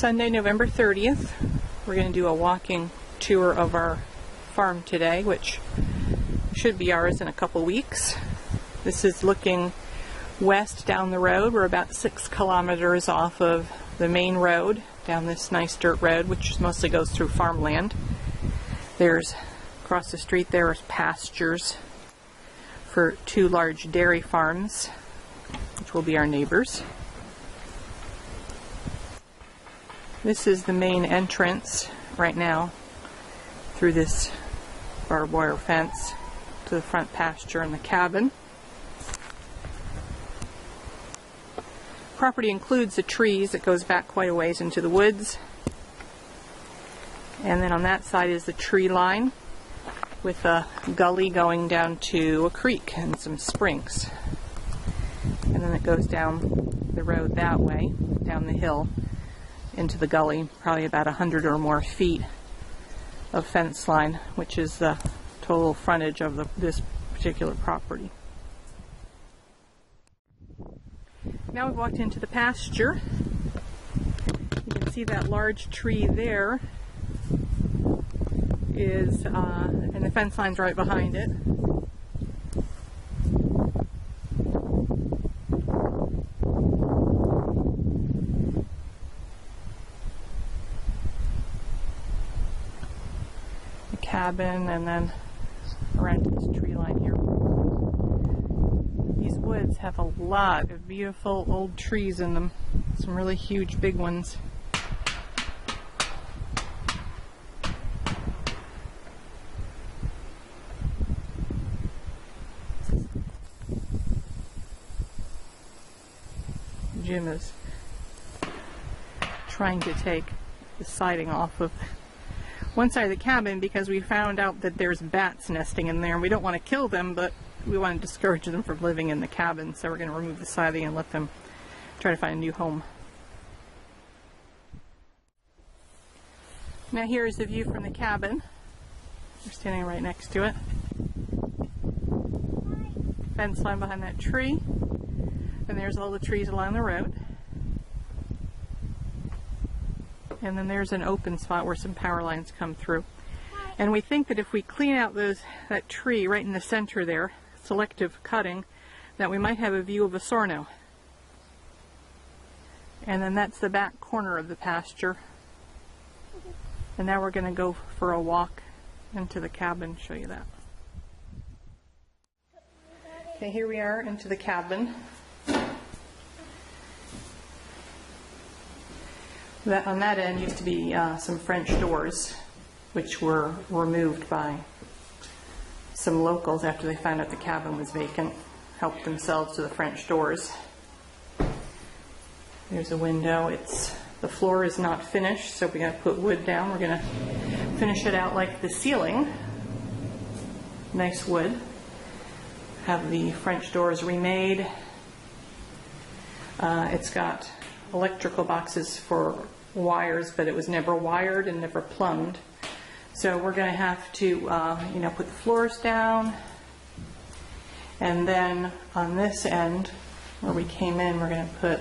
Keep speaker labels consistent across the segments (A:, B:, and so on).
A: Sunday, November 30th. We're going to do a walking tour of our farm today, which should be ours in a couple weeks. This is looking west down the road. We're about 6 kilometers off of the main road, down this nice dirt road, which mostly goes through farmland. There's, across the street there's pastures for 2 large dairy farms, which will be our neighbors. This is the main entrance right now through this barbed wire fence to the front pasture and the cabin. Property includes the trees that goes back quite a ways into the woods. And then on that side is the tree line with a gully going down to a creek and some springs. And then it goes down the road that way, down the hill, into the gully, probably about 100 or more feet of fence line, which is the total frontage of this particular property. Now we've walked into the pasture. You can see that large tree there is, and the fence line's right behind it. Cabin, and then around this tree line here. These woods have a lot of beautiful old trees in them, some really huge big ones. Jim is trying to take the siding off of one side of the cabin because we found out that there's bats nesting in there, and we don't want to kill them, but we want to discourage them from living in the cabin, so we're going to remove the siding and let them try to find a new home. Now here's the view from the cabin. We're standing right next to it. Fence line behind that tree, and there's all the trees along the road. And then there's an open spot where some power lines come through. And we think that if we clean out that tree right in the center there, selective cutting, that we might have a view of Osorno. And then that's the back corner of the pasture. And now we're going to go for a walk into the cabin, show you that. Okay, here we are into the cabin. On that end used to be some French doors, which were removed by some locals after they found out the cabin was vacant, helped themselves to the French doors. There's a window. The floor is not finished, so we got to put wood down. We're going to finish it out like the ceiling. Nice wood. Have the French doors remade. It's got electrical boxes for wires, but it was never wired and never plumbed. So we're going to have to, put the floors down. And then on this end, where we came in, we're going to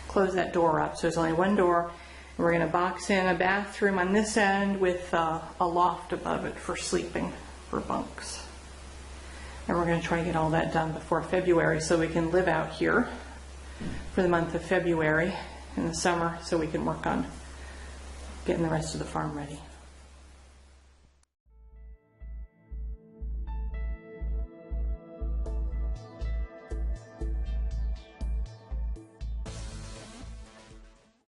A: close that door up. So there's only one door. And we're going to box in a bathroom on this end with a loft above it for sleeping, for bunks. And we're going to try to get all that done before February so we can live out here for the month of February in the summer, so we can work on getting the rest of the farm ready.